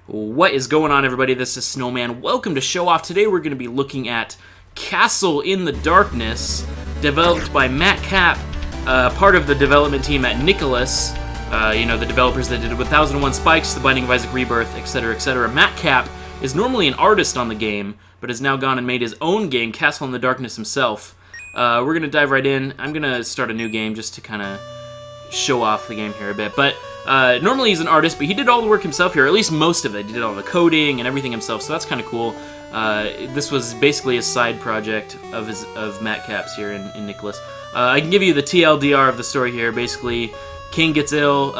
What is going on, everybody? This is Snowman. Welcome to Show Off. Today we're going to be looking at Castle in the Darkness, developed by Matt Kap, part of the development team at Nicalis. The developers that did 1001 Spikes, The Binding of Isaac Rebirth, etc., etc. Matt Kap is normally an artist on the game, but has now gone and made his own game, Castle in the Darkness himself. We're going to dive right in. I'm going to start a new game just to kind of show off the game here a bit, but normally he's an artist, but he did all the work himself here, or at least most of it. He did all the coding and everything himself, so that's kind of cool. This was basically a side project of Matt Kap's here in Nicalis. I can give you the TLDR of the story here. Basically, King gets ill,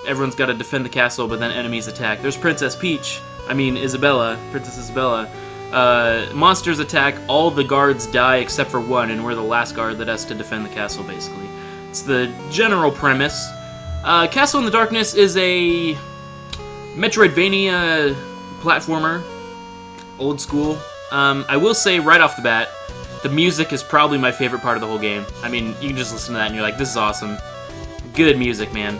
everyone's got to defend the castle, but then enemies attack. There's Princess Isabella, Princess Isabella. Monsters attack, all the guards die except for one, and we're the last guard that has to defend the castle, basically. It's the general premise. Castle in the Darkness is a Metroidvania platformer, old school. I will say right off the bat, the music is probably my favorite part of the whole game. I mean, you can just listen to that and you're like, this is awesome. Good music, man.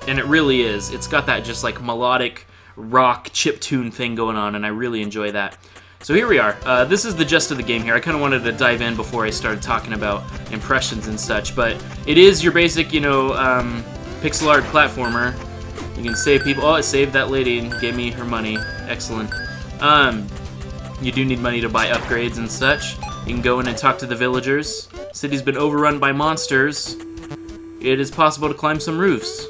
And it really is. It's got that just like melodic rock chiptune thing going on, and I really enjoy that. So here we are. This is the gist of the game here. I kind of wanted to dive in before I started talking about impressions and such, but it is your basic, pixel art platformer. You can save people. Oh, I saved that lady and gave me her money. Excellent. You do need money to buy upgrades and such. You can go in and talk to the villagers. City's been overrun by monsters. It is possible to climb some roofs.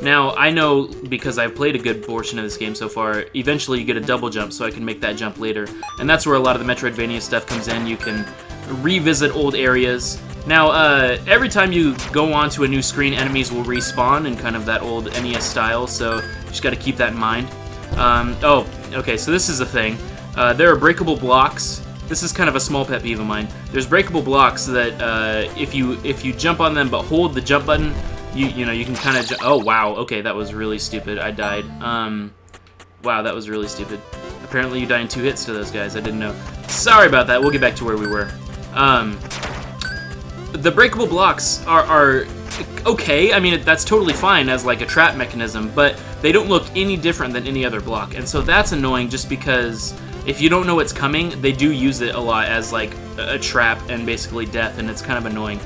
Now, I know, because I've played a good portion of this game so far, eventually you get a double jump, so I can make that jump later. And that's where a lot of the Metroidvania stuff comes in. You can revisit old areas. Now, every time you go onto a new screen, enemies will respawn in kind of that old NES style, so you just got to keep that in mind. Okay, so this is a thing. There are breakable blocks. This is kind of a small pet peeve of mine. There's breakable blocks that if you jump on them but hold the jump button, you can kind of oh wow, okay, that was really stupid. I died. Wow, that was really stupid. Apparently you die in 2 hits to those guys. I didn't know. Sorry about that. We'll get back to where we were. The breakable blocks are okay. I mean, that's totally fine as like a trap mechanism, but they don't look any different than any other block, and so that's annoying just because if you don't know what's coming, they do use it a lot as like a trap and basically death, and it's kind of annoying.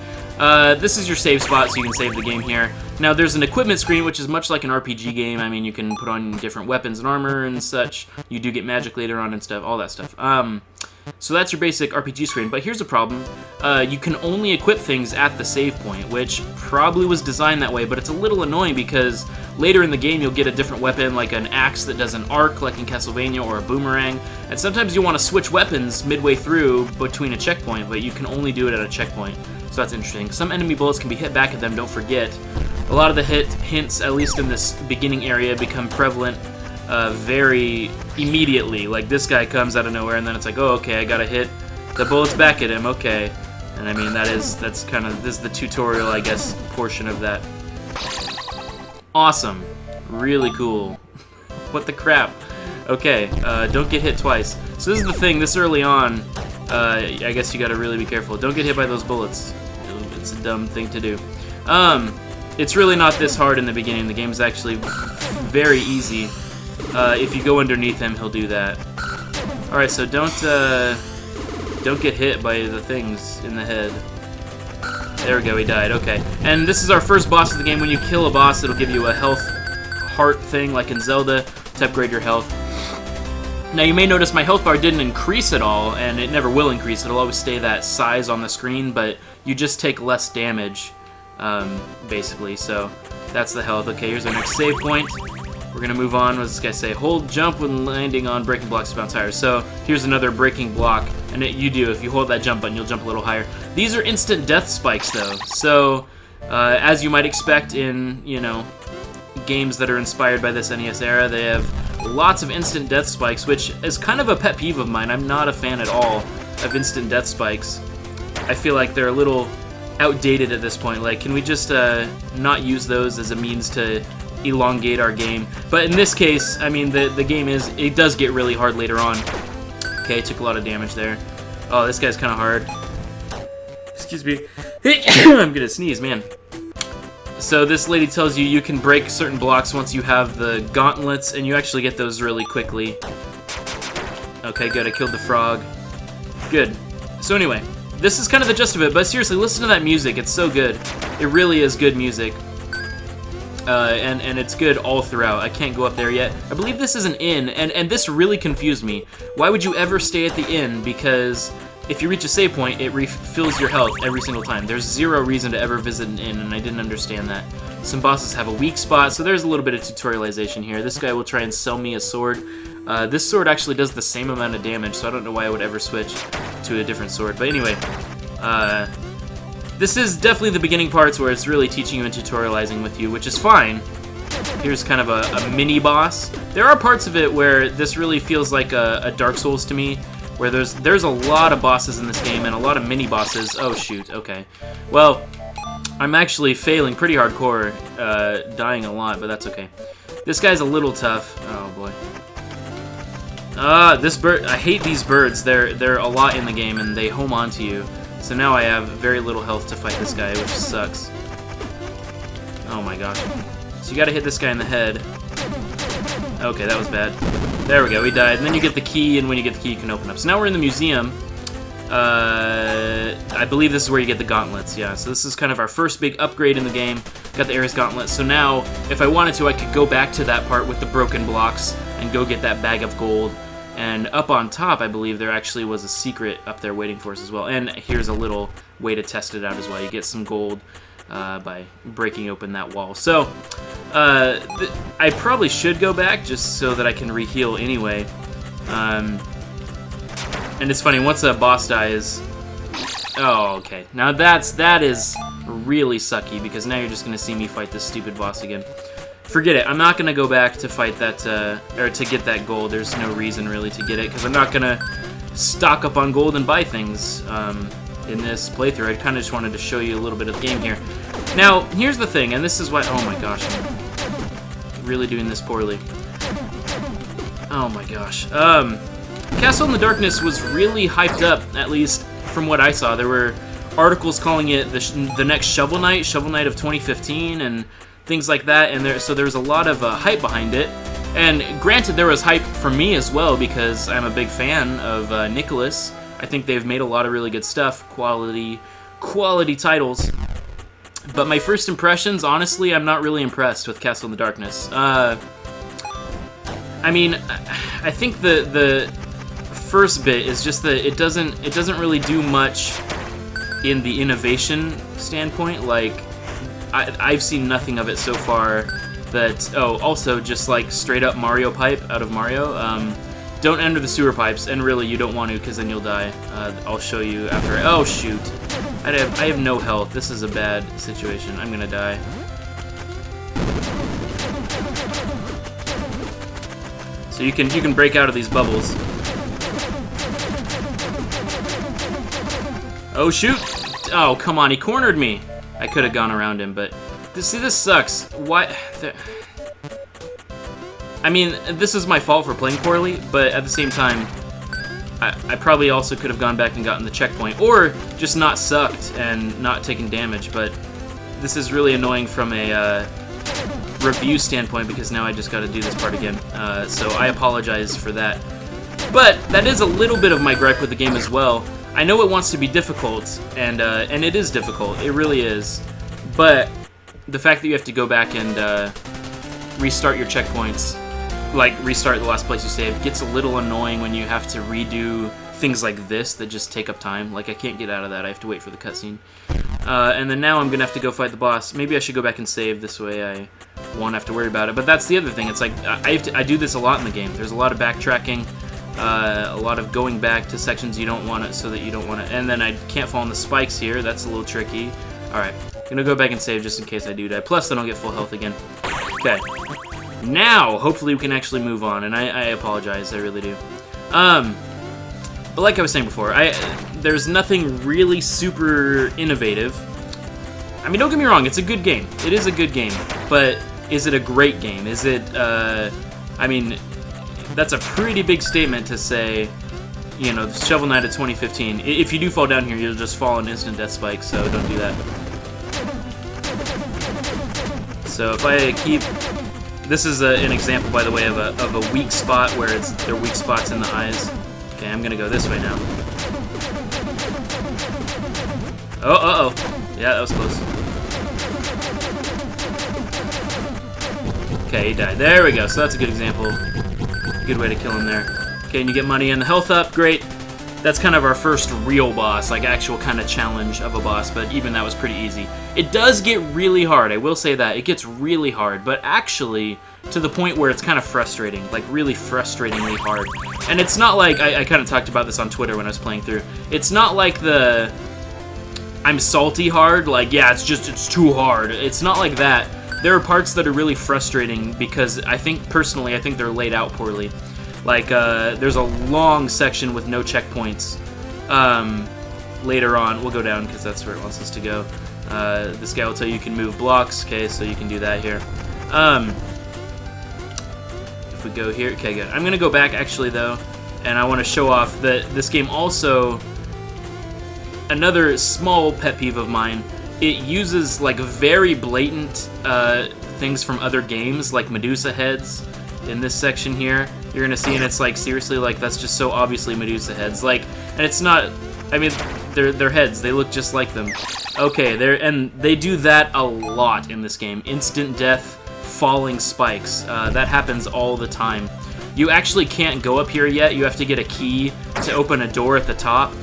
This is your save spot, so you can save the game here. Now, there's an equipment screen, which is much like an RPG game. I mean, you can put on different weapons and armor and such. You do get magic later on and stuff, all that stuff. So that's your basic RPG screen, but here's a problem. You can only equip things at the save point, which probably was designed that way, but it's a little annoying because later in the game you'll get a different weapon, like an axe that does an arc, like in Castlevania, or a boomerang, and sometimes you want to switch weapons midway through between a checkpoint, but you can only do it at a checkpoint. So that's interesting. Some enemy bullets can be hit back at them, don't forget. A lot of the hints, at least in this beginning area, become prevalent very immediately. Like this guy comes out of nowhere, and then it's like, oh, okay, I gotta hit the bullets back at him, okay. And I mean, that's kind of, this is the tutorial, I guess, portion of that. Awesome. Really cool. What the crap? Okay, don't get hit twice. So this is the thing, this early on, I guess you gotta really be careful. Don't get hit by those bullets. It's a dumb thing to do. It's really not this hard in the beginning. The game's actually very easy. If you go underneath him, he'll do that. Alright, so don't get hit by the things in the head. There we go, he died, okay. And this is our first boss of the game. When you kill a boss, it'll give you a health heart thing, like in Zelda, to upgrade your health. Now, you may notice my health bar didn't increase at all, and it never will increase. It'll always stay that size on the screen, but you just take less damage, basically. So that's the health. Okay, here's our next save point. We're going to move on. What does this guy say? Hold jump when landing on breaking blocks to bounce higher. So here's another breaking block, and you do. If you hold that jump button, you'll jump a little higher. These are instant death spikes, though. So as you might expect in, games that are inspired by this NES era, they have lots of instant death spikes, which is kind of a pet peeve of mine. I'm not a fan at all of instant death spikes. I feel like they're a little outdated at this point. Like, can we just not use those as a means to elongate our game? But in this case, I mean, the game it does get really hard later on. Okay, took a lot of damage there. Oh, this guy's kind of hard. Excuse me. I'm gonna sneeze, man. So this lady tells you you can break certain blocks once you have the gauntlets, and you actually get those really quickly. Okay, good, I killed the frog. Good. So anyway, this is kind of the gist of it, but seriously, listen to that music, it's so good. It really is good music. And it's good all throughout. I can't go up there yet. I believe this is an inn, and this really confused me. Why would you ever stay at the inn? Because if you reach a save point, it refills your health every single time. There's zero reason to ever visit an inn, and I didn't understand that. Some bosses have a weak spot, so there's a little bit of tutorialization here. This guy will try and sell me a sword. This sword actually does the same amount of damage, so I don't know why I would ever switch to a different sword. But anyway, this is definitely the beginning parts where it's really teaching you and tutorializing with you, which is fine. Here's kind of a mini-boss. There are parts of it where this really feels like a Dark Souls to me, where there's a lot of bosses in this game and a lot of mini-bosses. Oh, shoot, okay. Well, I'm actually failing pretty hardcore, dying a lot, but that's okay. This guy's a little tough. Oh, boy. This bird, I hate these birds. They're a lot in the game, and they home onto you. So now I have very little health to fight this guy, which sucks. Oh my gosh. So you gotta hit this guy in the head. Okay, that was bad. There we go, he died. And then you get the key, and when you get the key, you can open up. So now we're in the museum. I believe this is where you get the gauntlets, yeah. So this is kind of our first big upgrade in the game. Got the Ares Gauntlet. So now, if I wanted to, I could go back to that part with the broken blocks and go get that bag of gold. And up on top, I believe there actually was a secret up there waiting for us as well. And here's a little way to test it out as well. You get some gold by breaking open that wall. So, I probably should go back just so that I can re-heal anyway. And it's funny, once a boss dies... Oh, okay. Now that is really sucky, because now you're just going to see me fight this stupid boss again. Forget it. I'm not going to go back to fight that, or to get that gold. There's no reason really to get it, because I'm not going to stock up on gold and buy things in this playthrough. I kind of just wanted to show you a little bit of the game here. Now, here's the thing, and this is why... Oh my gosh, I'm really doing this poorly. Oh my gosh. Castle in the Darkness was really hyped up, at least from what I saw. There were articles calling it the next Shovel Knight of 2015, and things like that, and so there's a lot of hype behind it. And granted, there was hype for me as well, because I'm a big fan of Nicalis. I think they've made a lot of really good stuff, quality titles. But my first impressions, honestly, I'm not really impressed with Castle in the Darkness. I mean, I think the first bit is just that it doesn't really do much in the innovation standpoint. Like, I've seen nothing of it so far. That, oh, also just like straight up Mario pipe out of Mario. Don't enter the sewer pipes, and really you don't want to, because then you'll die. I'll show you after. Oh shoot, I have no health. This is a bad situation. I'm gonna die. So you can break out of these bubbles. Oh shoot! Oh come on, he cornered me. I could have gone around him, but see, this sucks. Why? I mean, this is my fault for playing poorly, but at the same time, I probably also could have gone back and gotten the checkpoint, or just not sucked and not taken damage. But this is really annoying from a review standpoint, because now I just got to do this part again. So I apologize for that. But that is a little bit of my gripe with the game as well. I know it wants to be difficult, and it is difficult. It really is. But the fact that you have to go back and restart your checkpoints, like restart the last place you saved, gets a little annoying when you have to redo things like this that just take up time. Like, I can't get out of that. I have to wait for the cutscene. And then now I'm going to have to go fight the boss. Maybe I should go back and save. This way I won't have to worry about it. But that's the other thing. It's like, I do this a lot in the game. There's a lot of backtracking. A lot of going back to sections you don't want it, so that you don't want it. And then I can't fall on the spikes here. That's a little tricky. Alright, gonna go back and save just in case I do die. Plus, then I'll get full health again. Okay. Now, hopefully we can actually move on, and I apologize, I really do. But like I was saying before, there's nothing really super innovative. I mean, don't get me wrong, it's a good game. It is a good game, but is it a great game? Is it, I mean, that's a pretty big statement to say, you know, Shovel Knight of 2015. If you do fall down here, you'll just fall on instant death spike, so don't do that. So if I keep... This is an example, by the way, of a weak spot where there are weak spots in the eyes. Okay, I'm gonna go this way now. Oh, uh-oh. Yeah, that was close. Okay, he died. There we go. So that's a good example. Good way to kill him there. Okay, and you get money and the health up. Great. That's kind of our first real boss, like actual kind of challenge of a boss, but even that was pretty easy. It does get really hard, I will say that. It gets really hard, but actually to the point where it's kind of frustrating, like really frustratingly hard. And it's not like, I kind of talked about this on Twitter when I was playing through, it's not like the I'm salty hard, like yeah, it's too hard. It's not like that. There are parts that are really frustrating because personally, I think they're laid out poorly. Like, there's a long section with no checkpoints. Later on, we'll go down because that's where it wants us to go. This guy will tell you can move blocks. Okay, so you can do that here. If we go here, okay, good. I'm gonna go back actually though, and I want to show off that this game also, another small pet peeve of mine, it uses like very blatant things from other games, like Medusa heads in this section here. You're gonna see, and it's like, seriously, like, that's just so obviously Medusa heads. Like, and it's not, I mean, they're heads. They look just like them. Okay, and they do that a lot in this game. Instant death, falling spikes. That happens all the time. You actually can't go up here yet. You have to get a key to open a door at the top.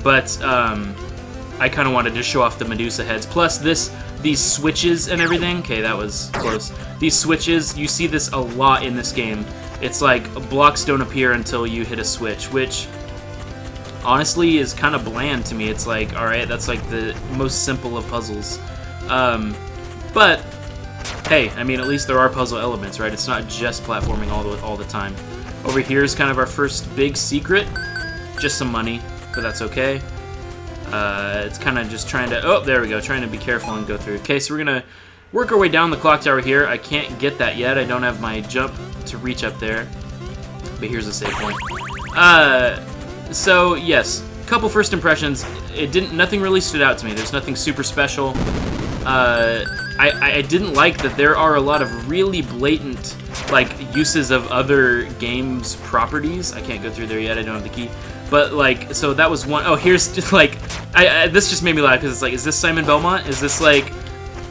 But, I kind of wanted to show off the Medusa heads. Plus, these switches and everything. Okay, that was close. These switches, you see this a lot in this game. It's like blocks don't appear until you hit a switch, which honestly is kind of bland to me. It's like, alright, that's like the most simple of puzzles. But, hey, I mean, at least there are puzzle elements, right? It's not just platforming all the time. Over here is kind of our first big secret. Just some money, but that's okay. It's kind of just trying to... Oh, there we go. Trying to be careful and go through. Okay, so we're going to work our way down the clock tower here. I can't get that yet. I don't have my jump to reach up there. But here's a save point. So, yes. Couple first impressions. Nothing really stood out to me. There's nothing super special. I didn't like that there are a lot of really blatant, like, uses of other games' properties. I can't go through there yet. I don't have the key. But, like, so that was one. Oh, here's just, like, this just made me laugh, because it's like, is this Simon Belmont? Is this, like,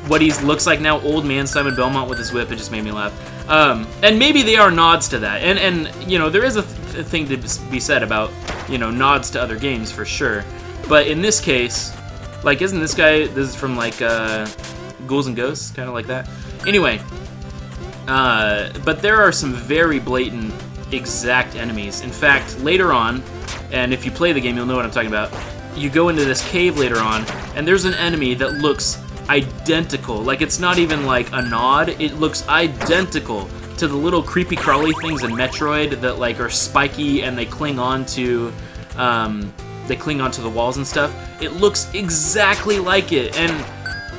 what he looks like now? Old man Simon Belmont with his whip? It just made me laugh. And maybe they are nods to that. And you know, there is a thing to be said about, you know, nods to other games, for sure. But in this case, like, isn't this guy, this is from, like, Ghouls and Ghosts? Kind of like that. Anyway, but there are some very blatant, exact enemies. In fact, later on, and if you play the game, you'll know what I'm talking about. You go into this cave later on, and there's an enemy that looks identical. Like, it's not even like a nod. It looks identical to the little creepy crawly things in Metroid that, like, are spiky and they cling on to the walls and stuff. It looks exactly like it, and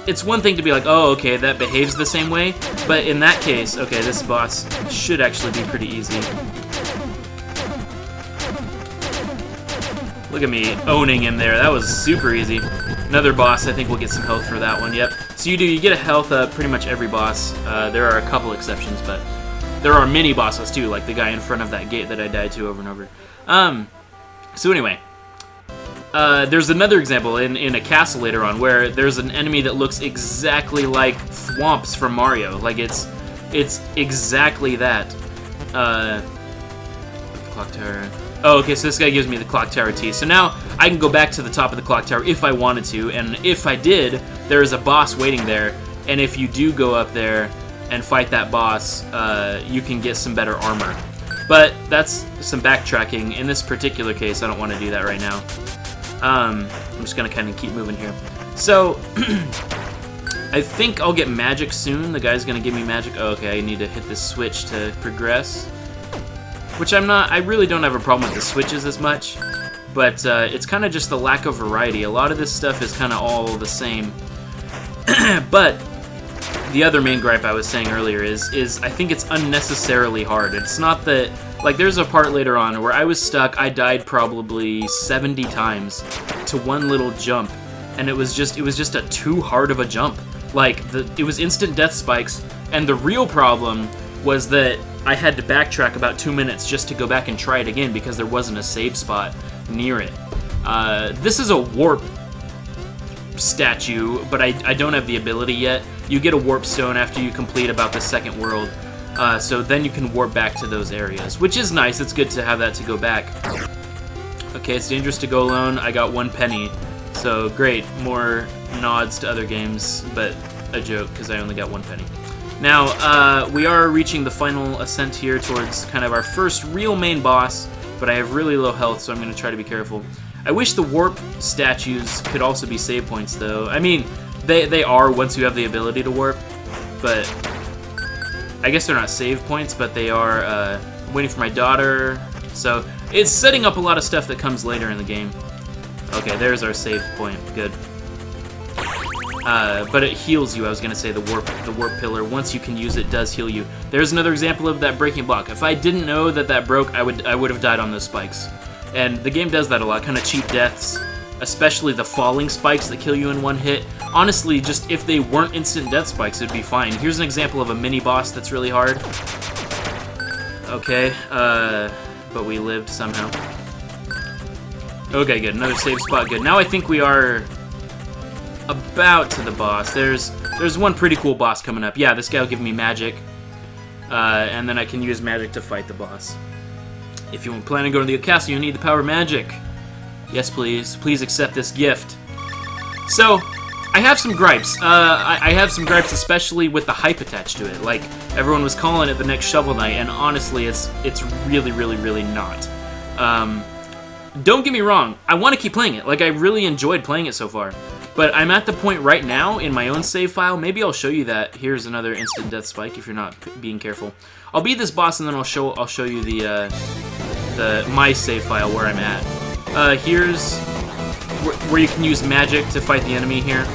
it's one thing to be like, oh, okay, that behaves the same way, but in that case, okay, this boss should actually be pretty easy. Look at me owning him there. That was super easy. Another boss, I think we'll get some health for that one, yep. So you get a health pretty much every boss. There are a couple exceptions, but there are mini bosses too, like the guy in front of that gate that I died to over and over. So anyway, there's another example in a castle later on where there's an enemy that looks exactly like Thwomps from Mario. Like, it's exactly that. Clock tower. Oh, okay, so this guy gives me the clock tower T. So now I can go back to the top of the clock tower if I wanted to, and if I did, there is a boss waiting there, and if you do go up there and fight that boss, you can get some better armor. But that's some backtracking. In this particular case, I don't want to do that right now. I'm just going to kind of keep moving here. So, I think I'll get magic soon. The guy's going to give me magic. Oh, okay, I need to hit this switch to progress. Which I really don't have a problem with the switches as much, but it's kind of just the lack of variety. A lot of this stuff is kind of all the same. But the other main gripe I was saying earlier is I think it's unnecessarily hard. It's not that, like, there's a part later on where I was stuck. I died probably 70 times to one little jump, and it was just a too hard of a jump. Like, it was instant death spikes, and the real problem was that I had to backtrack about 2 minutes just to go back and try it again because there wasn't a save spot near it. This is a warp statue, but I don't have the ability yet. You get a warp stone after you complete about the second world, so then you can warp back to those areas, which is nice. It's good to have that to go back. Okay, it's dangerous to go alone. I got 1 penny, so great. More nods to other games, but a joke because I only got 1 penny. Now, we are reaching the final ascent here towards kind of our first real main boss, but I have really low health, so I'm going to try to be careful. I wish the warp statues could also be save points, though. I mean, they are once you have the ability to warp, but I guess they're not save points, but they are waiting for my daughter. So it's setting up a lot of stuff that comes later in the game. Okay, there's our save point. Good. But it heals you. I was gonna say the warp pillar. Once you can use it, does heal you. There's another example of that breaking block. If I didn't know that that broke, I would have died on those spikes. And the game does that a lot. Kind of cheap deaths, especially the falling spikes that kill you in 1 hit. Honestly, just if they weren't instant death spikes, it'd be fine. Here's an example of a mini boss that's really hard. Okay, but we lived somehow. Okay, good. Another save spot. Good. Now I think we are about to the boss. There's one pretty cool boss coming up. Yeah, this guy will give me magic, and then I can use magic to fight the boss. If you plan on going to the castle, you need the power of magic. Yes, please. Please accept this gift. So, I have some gripes. I have some gripes, especially with the hype attached to it. Like, everyone was calling it the next Shovel Knight, and honestly, it's really, really, really not. Don't get me wrong. I want to keep playing it. Like, I really enjoyed playing it so far. But I'm at the point right now in my own save file. Maybe I'll show you that. Here's another instant death spike if you're not being careful. I'll beat this boss and then I'll show you the my save file where I'm at. Here's where you can use magic to fight the enemy here.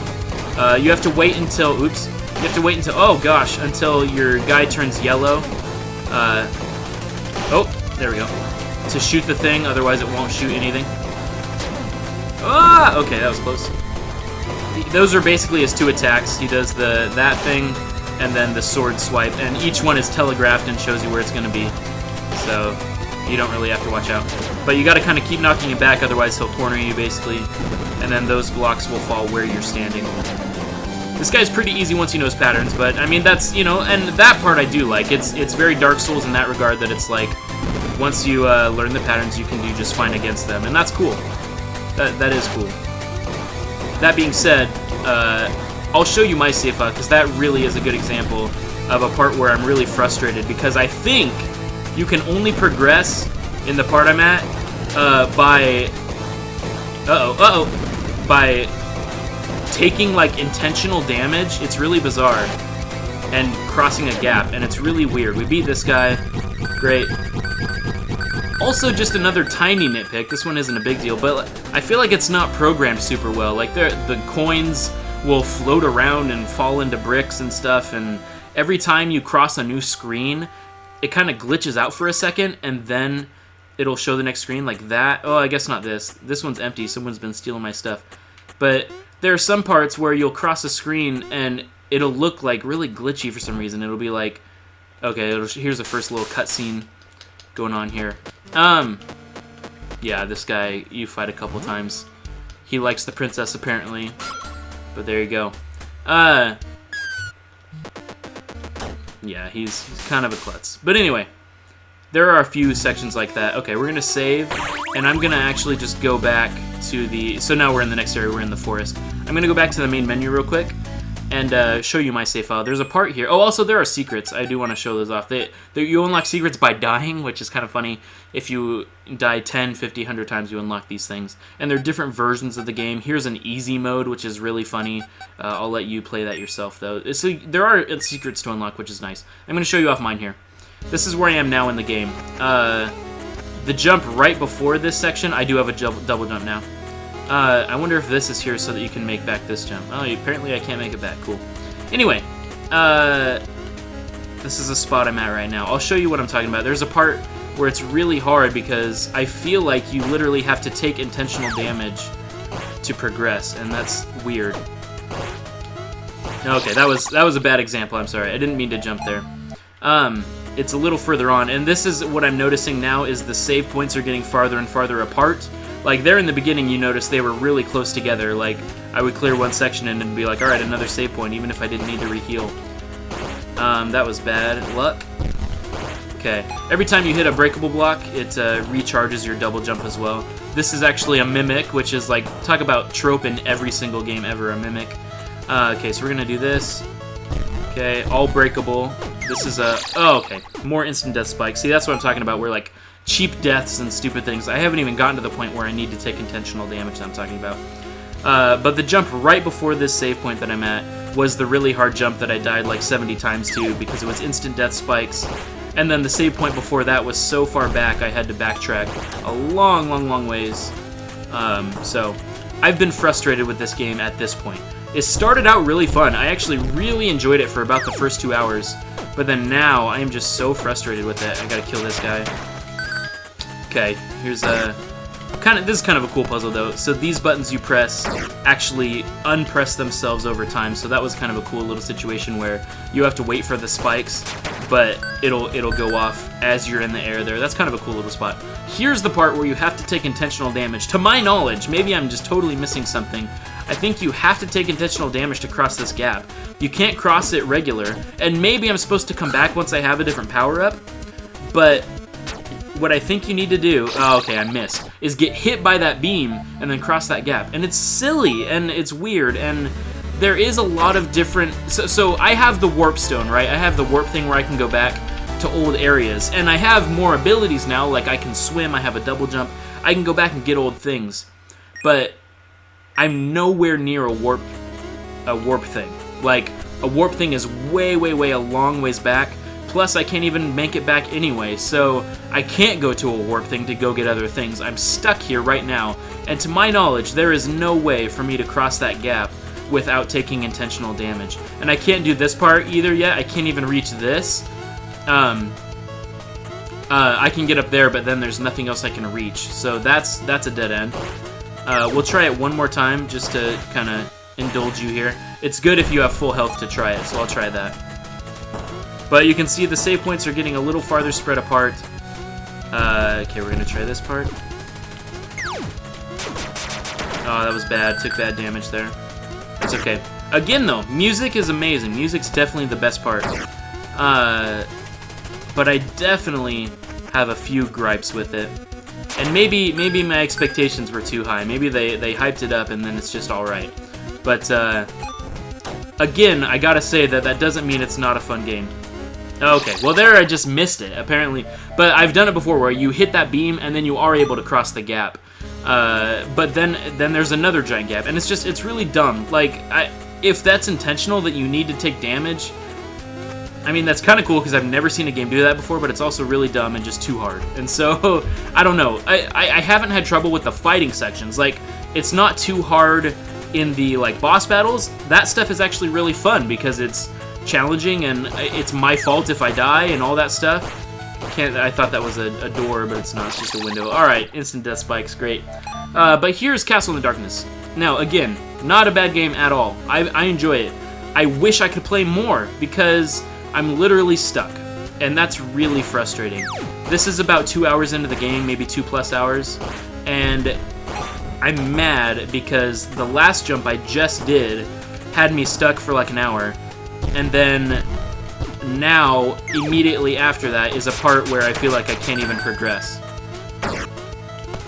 You have to wait until oh gosh, until your guy turns yellow. Oh, there we go. To shoot the thing, otherwise it won't shoot anything. Ah, okay, that was close. Those are basically his 2 attacks. He does that thing, and then the sword swipe, and each one is telegraphed and shows you where it's going to be. So you don't really have to watch out. But you got to kind of keep knocking him back, otherwise he'll corner you, basically. And then those blocks will fall where you're standing. This guy's pretty easy once you know his patterns, but I mean, that's, you know, and that part I do like. It's very Dark Souls in that regard, that it's like, once you learn the patterns, you can do just fine against them, and that's cool. That is cool. That being said, I'll show you my save file, because that really is a good example of a part where I'm really frustrated, because I think you can only progress in the part I'm at by taking like intentional damage. It's really bizarre, and crossing a gap, and it's really weird. We beat this guy. Great. Also, just another tiny nitpick. This one isn't a big deal, but I feel like it's not programmed super well. Like, the coins will float around and fall into bricks and stuff, and every time you cross a new screen, it kind of glitches out for a second, and then it'll show the next screen like that. Oh, I guess not this. This one's empty. Someone's been stealing my stuff. But there are some parts where you'll cross a screen, and it'll look like really glitchy for some reason. It'll be like, okay, here's the first little cutscene going on here. Yeah, this guy you fight a couple times. He likes the princess apparently, but there you go. Yeah, he's kind of a klutz. But anyway, there are a few sections like that. Okay, we're gonna save, and I'm gonna actually just go back to the. So now we're in the next area. We're in the forest. I'm gonna go back to the main menu real quick and show you my save file. There's a part here. Oh, also there are secrets. I do want to show those off. You unlock secrets by dying, which is kind of funny. If you die 10, 50, 100 times, you unlock these things. And there are different versions of the game. Here's an easy mode, which is really funny. I'll let you play that yourself, though. So there are secrets to unlock, which is nice. I'm going to show you off mine here. This is where I am now in the game. The jump right before this section, I do have a double jump now. I wonder if this is here so that you can make back this jump. Oh, apparently I can't make it back. Cool. Anyway, this is a spot I'm at right now. I'll show you what I'm talking about. There's a part where it's really hard because I feel like you literally have to take intentional damage to progress, and that's weird. Okay, that was a bad example. I'm sorry. I didn't mean to jump there. It's a little further on, and this is what I'm noticing now is the save points are getting farther and farther apart. Like, there in the beginning, you notice they were really close together. Like, I would clear one section and then be like, alright, another save point, even if I didn't need to re-heal. That was bad luck. Okay, every time you hit a breakable block, it recharges your double jump as well. This is actually a mimic, which is like, talk about trope in every single game ever, a mimic. Okay, so we're gonna do this. Okay, all breakable. This is a... Oh, okay. More instant death spikes. See, that's what I'm talking about, where, like, cheap deaths and stupid things. I haven't even gotten to the point where I need to take intentional damage that I'm talking about. But the jump right before this save point that I'm at was the really hard jump that I died, like, 70 times to, because it was instant death spikes. And then the save point before that was so far back, I had to backtrack a long, long, long ways. So, I've been frustrated with this game at this point. It started out really fun. I actually really enjoyed it for about the first 2 hours. But then now, I am just so frustrated with it. I gotta kill this guy. Okay, here's a... This is kind of a cool puzzle, though. So these buttons you press actually unpress themselves over time. So that was kind of a cool little situation where you have to wait for the spikes, but it'll go off as you're in the air there. That's kind of a cool little spot. Here's the part where you have to take intentional damage. To my knowledge, maybe I'm just totally missing something. I think you have to take intentional damage to cross this gap. You can't cross it regular, and maybe I'm supposed to come back once I have a different power-up, but what I think you need to do, oh, okay, I missed, is get hit by that beam and then cross that gap. And it's silly, and it's weird, and there is a lot of different... So I have the warp stone, right? I have the warp thing where I can go back to old areas, and I have more abilities now, like I can swim, I have a double jump, I can go back and get old things, but I'm nowhere near a warp thing. Like, a warp thing is way, way, way a long ways back. Plus, I can't even make it back anyway, so I can't go to a warp thing to go get other things. I'm stuck here right now, and to my knowledge, there is no way for me to cross that gap without taking intentional damage. And I can't do this part either yet. I can't even reach this. I can get up there, but then there's nothing else I can reach, so that's a dead end. We'll try it one more time just to kind of indulge you here. It's good if you have full health to try it, so I'll try that. But you can see the save points are getting a little farther spread apart. Okay, we're going to try this part. Oh, that was bad. Took bad damage there. That's okay. Again, though, music is amazing. Music's definitely the best part. But I definitely have a few gripes with it. And maybe my expectations were too high. Maybe they hyped it up and then it's just alright. But, again, I gotta say that doesn't mean it's not a fun game. Okay, well there I just missed it, apparently. But I've done it before where you hit that beam and then you are able to cross the gap. But then there's another giant gap, and it's really dumb. Like, if that's intentional that you need to take damage, I mean, that's kind of cool because I've never seen a game do that before, but it's also really dumb and just too hard. And so, I don't know. I haven't had trouble with the fighting sections. Like, it's not too hard in the, like, boss battles. That stuff is actually really fun because it's challenging and it's my fault if I die and all that stuff. I thought that was a door, but it's not. It's just a window. Alright, instant death spikes. Great. But here's Castle in the Darkness. Now, again, not a bad game at all. I enjoy it. I wish I could play more because I'm literally stuck, and that's really frustrating. This is about 2 hours into the game, maybe 2+ hours, and I'm mad because the last jump I just did had me stuck for like an hour, and then now, immediately after that, is a part where I feel like I can't even progress.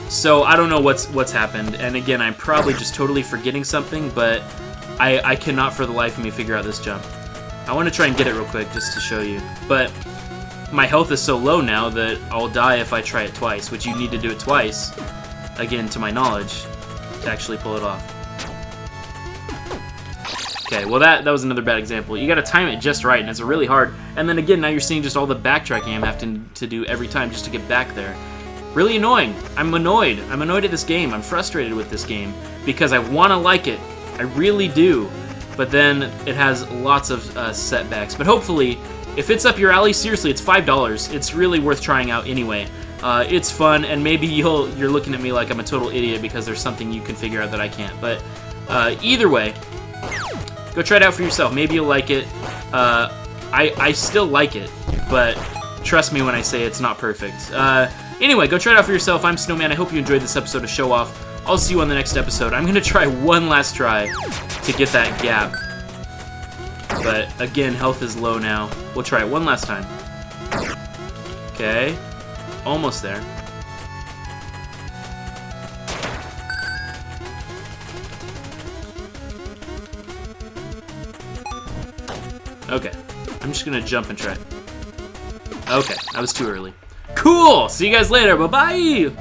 So I don't know what's happened, and again, I'm probably just totally forgetting something, but I cannot for the life of me figure out this jump. I want to try and get it real quick just to show you, but my health is so low now that I'll die if I try it twice, which you need to do it twice, again, to my knowledge, to actually pull it off. Okay, well that was another bad example. You gotta time it just right, and it's really hard. And then again, now you're seeing just all the backtracking I'm having to do every time just to get back there. Really annoying. I'm annoyed. I'm annoyed at this game. I'm frustrated with this game because I want to like it. I really do. But then it has lots of setbacks. But hopefully, if it's up your alley, seriously, it's $5. It's really worth trying out anyway. It's fun, and maybe you're looking at me like I'm a total idiot because there's something you can figure out that I can't. But either way, Go try it out for yourself. Maybe you'll like it. I still like it, but trust me when I say it's not perfect. Anyway, go try it out for yourself. I'm Snowman. I hope you enjoyed this episode of Show Off. I'll see you on the next episode. I'm going to try one last try to get that gap. But, again, health is low now. We'll try it one last time. Okay. Almost there. Okay. I'm just going to jump and try. Okay. That was too early. Cool! See you guys later. Bye-bye!